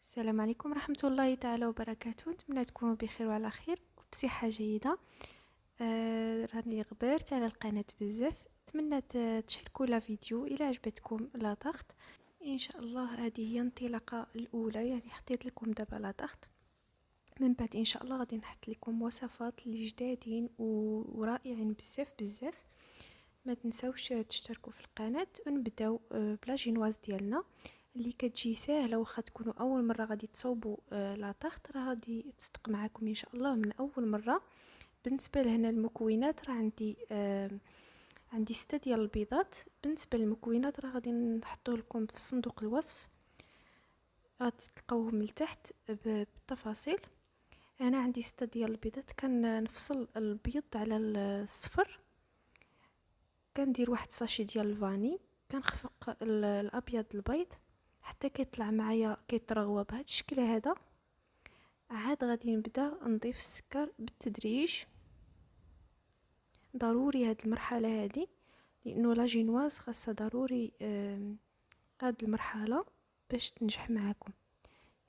السلام عليكم ورحمة الله تعالى وبركاته. نتمنى تكونوا بخير وعلى خير وبصحة جيدة. راني غبرت على القناة بزاف. نتمنى تشاركوا لا فيديو الى عجبتكم لا ضغط. ان شاء الله هذه هي الانطلاقة الاولى، يعني حطيت لكم دابا لا ضغط. من بعد ان شاء الله غادي نحط لكم وصفات اللي جدادين ورائعين بزاف بزاف. ما تنسوش تشتركوا في القناة ونبداو بلا جينواز ديالنا اللي كتجي ساهله. واخا تكونوا اول مره غادي تصوبوا لا طاغط، راه غادي تصدق معكم ان شاء الله من اول مره. بالنسبه لهنا المكونات راه عندي 6 ديال البيضات. بالنسبه للمكونات راه غادي نحطوه لكم في صندوق الوصف، غادي تلقاوهم لتحت بالتفاصيل. انا عندي 6 ديال البيضات، كنفصل البيض على الصفر، كندير واحد ساشي ديال الفاني، كنخفق الابيض البيض حتى كيطلع معايا كيترغوى بهذا الشكل هذا. عاد غادي نبدا نضيف السكر بالتدريج. ضروري هاد المرحله هادي لانه لا جينواز خاصها ضروري هاد المرحله باش تنجح معاكم.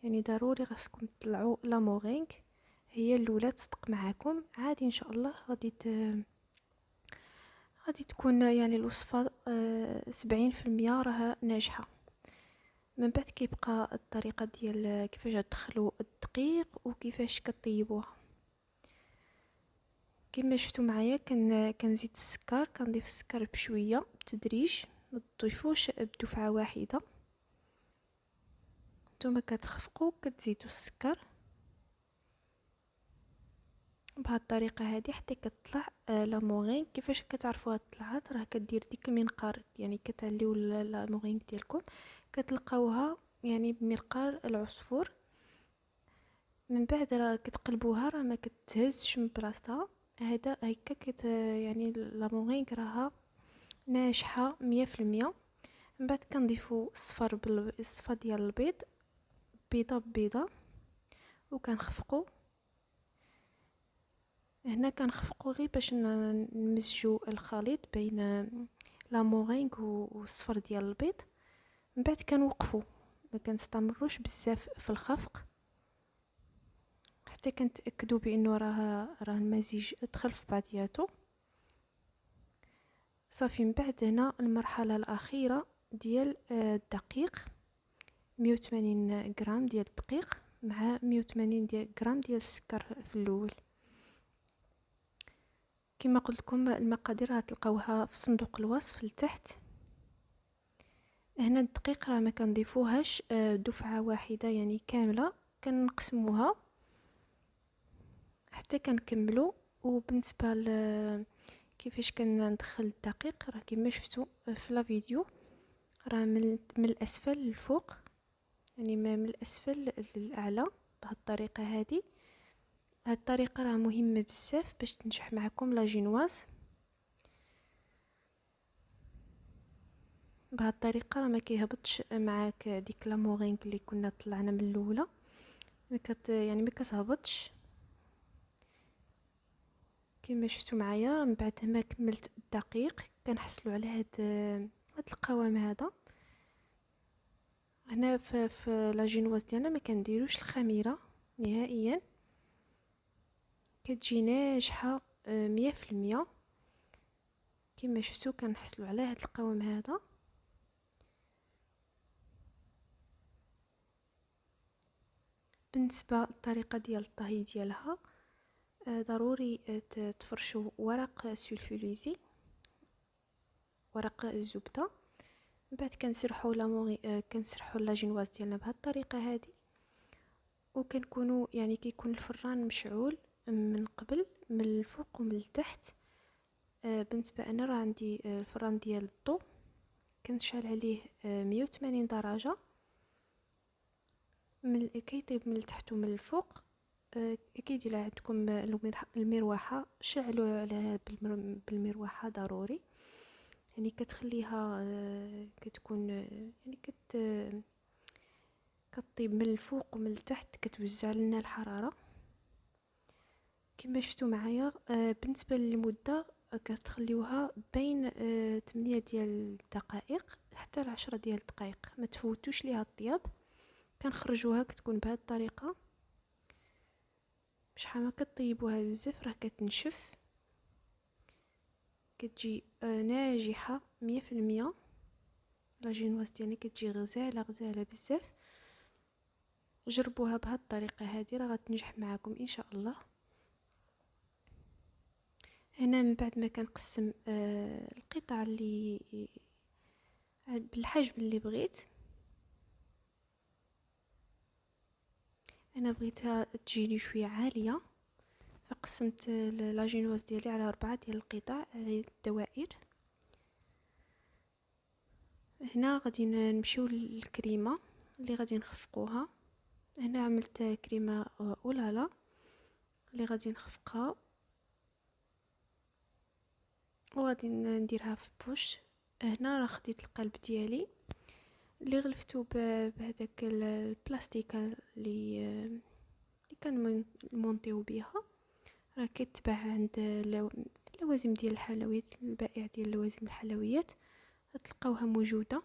يعني ضروري خاصكم تطلعوا لا مورينغ هي الاولى تصدق معاكم. عادي ان شاء الله غادي تكون يعني الوصفه 70% راها ناجحه. من بعد كيبقى الطريقه ديال كيفاش تدخلوا الدقيق وكيفاش كطيبوها. كما شفتوا معايا كنزيد السكر، كنضيف السكر بشويه بالتدريج، ما تضيفوش بدفعه واحده. نتوما كتخفقوا كتزيدوا السكر بهذه الطريقه هذه حتى كتطلع لا مورينغ. كيفاش كتعرفوها طلعت؟ راه كدير ديك المنقار، يعني كتعليو لا مورينغ ديالكم كتلقاوها يعني بمنقار العصفور. من بعد راه كتقلبوها، راه ما كتهزش من بلاصتها. هذا هكا يعني لا مورينغ راها ناجحه 100%. من بعد كنضيفو الصفر بالصفه ديال البيض، بيضه ببيضه، وكنخفقو. هنا كنخفقو غير باش نمزجو الخليط بين لا مورينغ والصفر ديال البيض. من بعد كنوقفو، ما كنستمروش بزاف في الخفق حتى كنتاكدوا بانه راه المزيج دخل في بعضياتو صافي. من بعد هنا المرحله الاخيره ديال الدقيق، 180 غرام ديال الدقيق مع 180 غرام ديال السكر في الاول. كما قلت لكم المقادير غتلقاوها في صندوق الوصف لتحت. هنا الدقيق راه ما كنضيفوهاش دفعه واحده يعني كامله، كنقسموها حتى كنكملوا. وبالنسبه كيفاش كندخل الدقيق راه كما شفتوا في لا فيديو، راه من الاسفل للفوق، يعني من الاسفل للاعلى بهذه الطريقه هذه. هاد الطريقه راه مهمه بزاف باش تنجح معكم لا جينواز. بهذه الطريقه راه ما كيهبطش معاك ديك لا مورينغ اللي كنا طلعنا من الاولى، يعني ما كتهبطش كما شفتوا معايا. من بعد ما كملت الدقيق كنحصلوا على هاد القوام هذا. هنا في لا جينواز ديالنا ما كنديروش الخميره نهائيا، كتجي ناجحه 100%. كما شفتوا كنحصلوا على هاد القوام هذا. بالنسبه للطريقه ديال الطهي ديالها، ضروري تفرشوا ورق سلفوليزي، ورق الزبده. من بعد كنسرحوا كنسرحوا لا جينواز ديالنا بهذه الطريقه هذه. وكنكونوا يعني كيكون الفران مشعول من قبل من الفوق ومن التحت. بالنسبه انا راه عندي الفران ديال الضو كنشعل عليه 180 درجه، كيطيب من التحت ومن الفوق. اكيد الا عندكم المروحه شعلوا عليها بالمروحه ضروري، يعني كتخليها كتكون يعني كطيب من الفوق ومن التحت، كتوزع لنا الحراره كما شفتوا معايا. بالنسبه للمده كتخليوها بين 8 ديال الدقائق حتى 10 ديال الدقائق، ما تفوتوش ليها الطياب. كنخرجوها كتكون بهذه الطريقه. شحال ما كطيبوها بزاف راه كتنشف، كتجي ناجحه 100%. لا جينواز ديالنا كتجي غزاله غزاله بزاف. جربوها بهذه الطريقه هذه راه غتنجح معكم ان شاء الله. هنا من بعد ما كنقسم القطع اللي بالحجم اللي بغيت. انا بغيتها تجيني شويه عاليه، فقسمت لا جينواز ديالي على 4 ديال القطع على الدوائر. هنا غادي نمشيو للكريمه اللي غادي نخفقوها. هنا عملت كريمه اولالا اللي غادي نخفقها وغادي نديرها في بوش. هنا راه خديت القلب ديالي اللي غلفتو بهذاك البلاستيكه اللي كان مونطيو بيها. راه كيتباع عند اللوازم ديال الحلويات، البائع ديال لوازم الحلويات تلقاوها موجوده.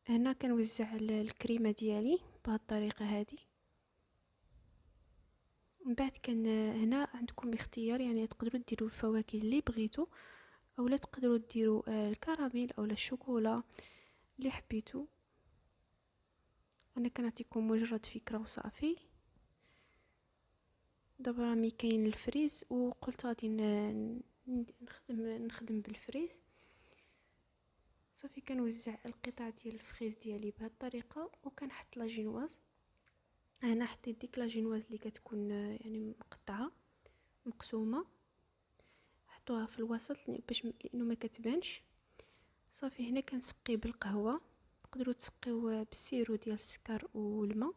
هنا كنوزع الكريمه ديالي بهذه الطريقه هذه. من بعد كان هنا عندكم اختيار، يعني تقدروا ديروا الفواكه اللي بغيتوا اولا تقدروا ديروا الكراميل اولا الشوكولا اللي حبيتوا. انا كنعطيكم مجرد فكره وصافي. دابا راه كاين الفريز وقلت غادي نخدم بالفريز. صافي كنوزع القطع ديال الفريز ديالي بهذه الطريقه وكنحط لا جينواز. انا حطيت ديك لا جينواز اللي كتكون يعني مقطعه مقسومه، حطوها في الوسط باش لانه ما كتبانش. صافي هنا كنسقي بالقهوه، تقدروا تسقيو بالسيرو ديال السكر والماء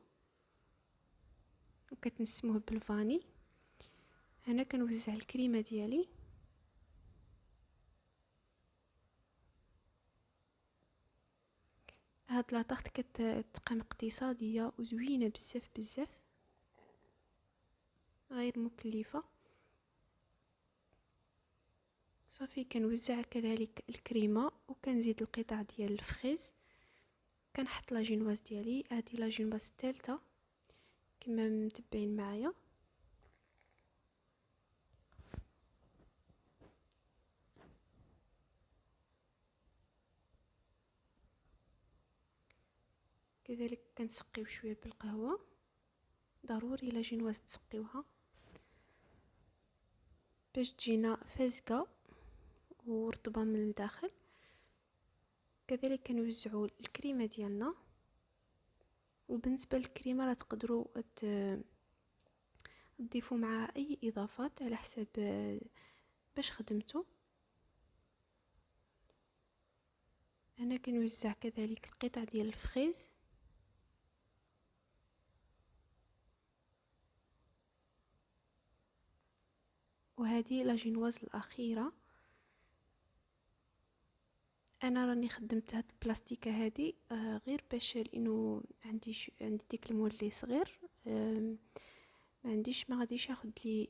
وكتنسموه بالفاني. هنا كنوزع الكريمه ديالي. هاد لاطاخت كتقام اقتصاديه وزوينه بزاف بزاف، غير مكلفه. صافي كنوزع كذلك الكريمه وكنزيد القطع ديال الفريز. كنحط لا جينواز ديالي. هذه لا جينواز الثالثه كما متبعين معايا. كذلك كنسقيو شويه بالقهوه، ضروري لا جينواز تسقيوها باش تجينا فازقه ورطبه من الداخل. كذلك كنوزعوا الكريمه ديالنا. وبالنسبه للكريمه راه تقدروا تضيفوا معها اي اضافات على حسب باش خدمتو. انا كنوزع كذلك القطع ديال الفريز. وهذه لا جينواز الاخيره. انا راني خدمت هاد البلاستيكه هذه غير باش لانه عندي ديك المول صغير. ما غاديش ياخذ لي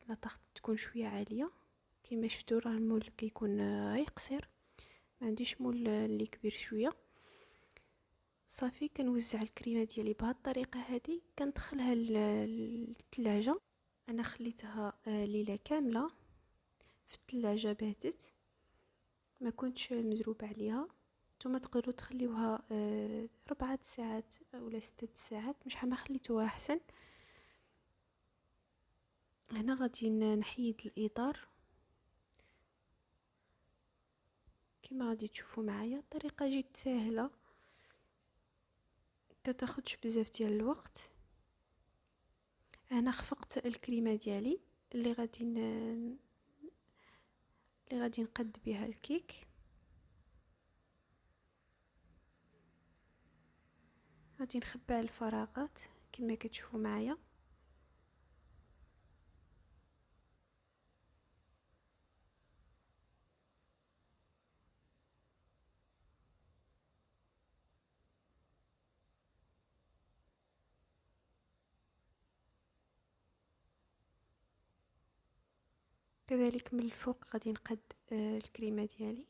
لا طاقه تكون شويه عاليه. كما شفتوا راه المول كيكون غير قصير، ما عنديش مول اللي كبير شويه. صافي كنوزع الكريمه ديالي بهذه الطريقه هذه. كندخلها للثلاجه. انا خليتها ليله كامله في الثلاجه باتت، ما كنتش مزروب عليها. نتوما تقدروا تخليوها 4 ساعات ولا 6 ساعات، مش ما خليتوها احسن. هنا غادي نحيد الاطار كما غادي تشوفوا معايا. الطريقه جد سهله، كتاخذش بزاف ديال الوقت. انا خفقت الكريمه ديالي اللي غادي نقد بها الكيك. غادي نخبع الفراغات كما كتشوفوا معايا. كذلك من الفوق غادي نقد الكريمه ديالي.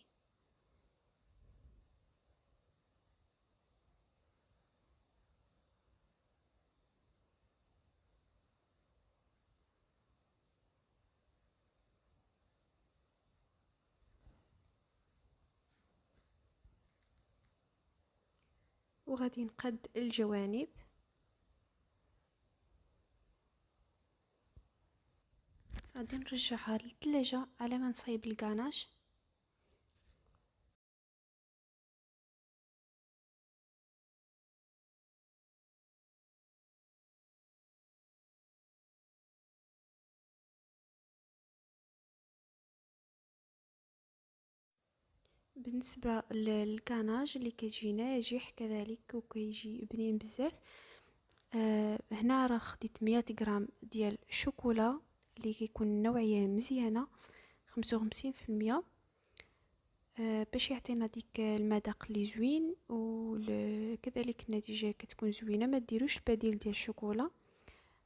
وغادي نقد الجوانب. غادي نرجعها للثلاجة على ما نصايب الكاناج. بالنسبه للكاناج اللي كيجي ناجح كذلك وكيجي بنين بزاف، هنا راه خديت 100 غرام ديال الشوكولا اللي كيكون نوعيه مزيانه 55%، باش يعطينا ديك المذاق اللي زوين، وكذلك النتيجه كتكون زوينه. ما ديروش البديل ديال الشوكولا،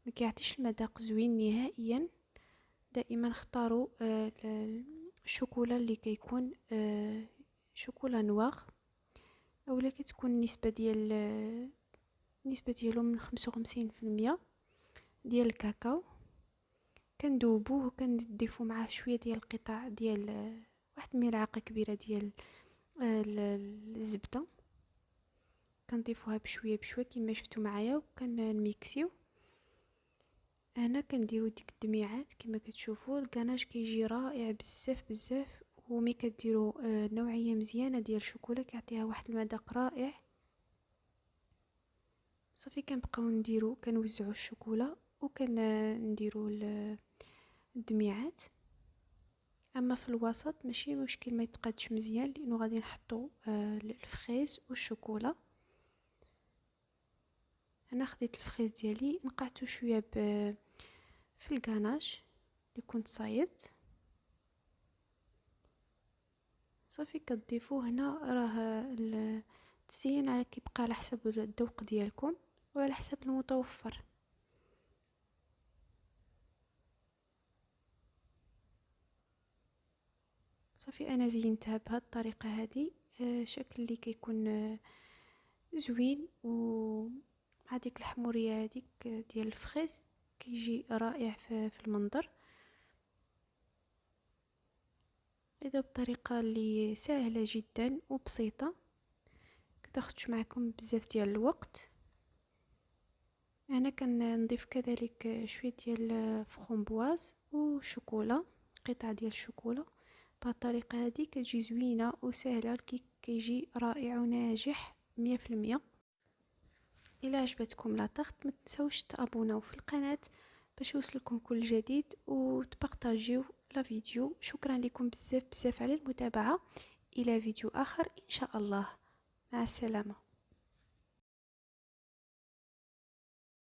ما كيعطيش المذاق زوين نهائيا. دائما اختاروا الشوكولا اللي كيكون شوكولا نواغ، اولا كتكون النسبه ديالو من 55% ديال الكاكاو. كندوبوه وكنضيفوا معاه شويه ديال القطع ديال واحد الملعقه كبيره ديال الزبده، كنضيفوها بشويه بشويه كما شفتوا معايا، وكنميكسيو. هنا كنديرو ديك الدميعات كما كتشوفوا. الكناج كيجي رائع بزاف بزاف، ومي كديروا نوعيه مزيانه ديال الشوكولا كيعطيها واحد المذاق رائع. صافي كنبقاو كنوزعوا الشوكولا وكنديروا الدميعات. اما في الوسط ماشي مشكل ما يتقادش مزيان، لانه غادي نحطوا الفريز والشوكولا. انا خديت الفريز ديالي نقعته شويه في الكناج اللي كنت صايبت. صافي كتضيفوه. هنا راه التزيين على كيبقى على حسب الذوق ديالكم وعلى حسب المتوفر. صافي انا زينتها بهذه الطريقه هذه، شكل اللي كيكون زوين، ومع ديك الحموريه هذيك ديال الفخيز كيجي رائع في المنظر. اذا بطريقه اللي سهله جدا وبسيطه، كتاخدش معكم بزاف ديال الوقت. انا كنضيف كذلك شويه ديال فخومبواز وشوكولا، قطع ديال الشوكولا. بهذه الطريقه هذه كتجي زوينه وسهله، كيجي رائع وناجح 100%. الى عجبتكم لا طاغت ما تنساوش تابوناو في القناه باش يوصلكم كل جديد، وتبارطاجيو لا فيديو. شكرا لكم بزاف بزاف على المتابعه. الى فيديو اخر ان شاء الله. مع السلامه.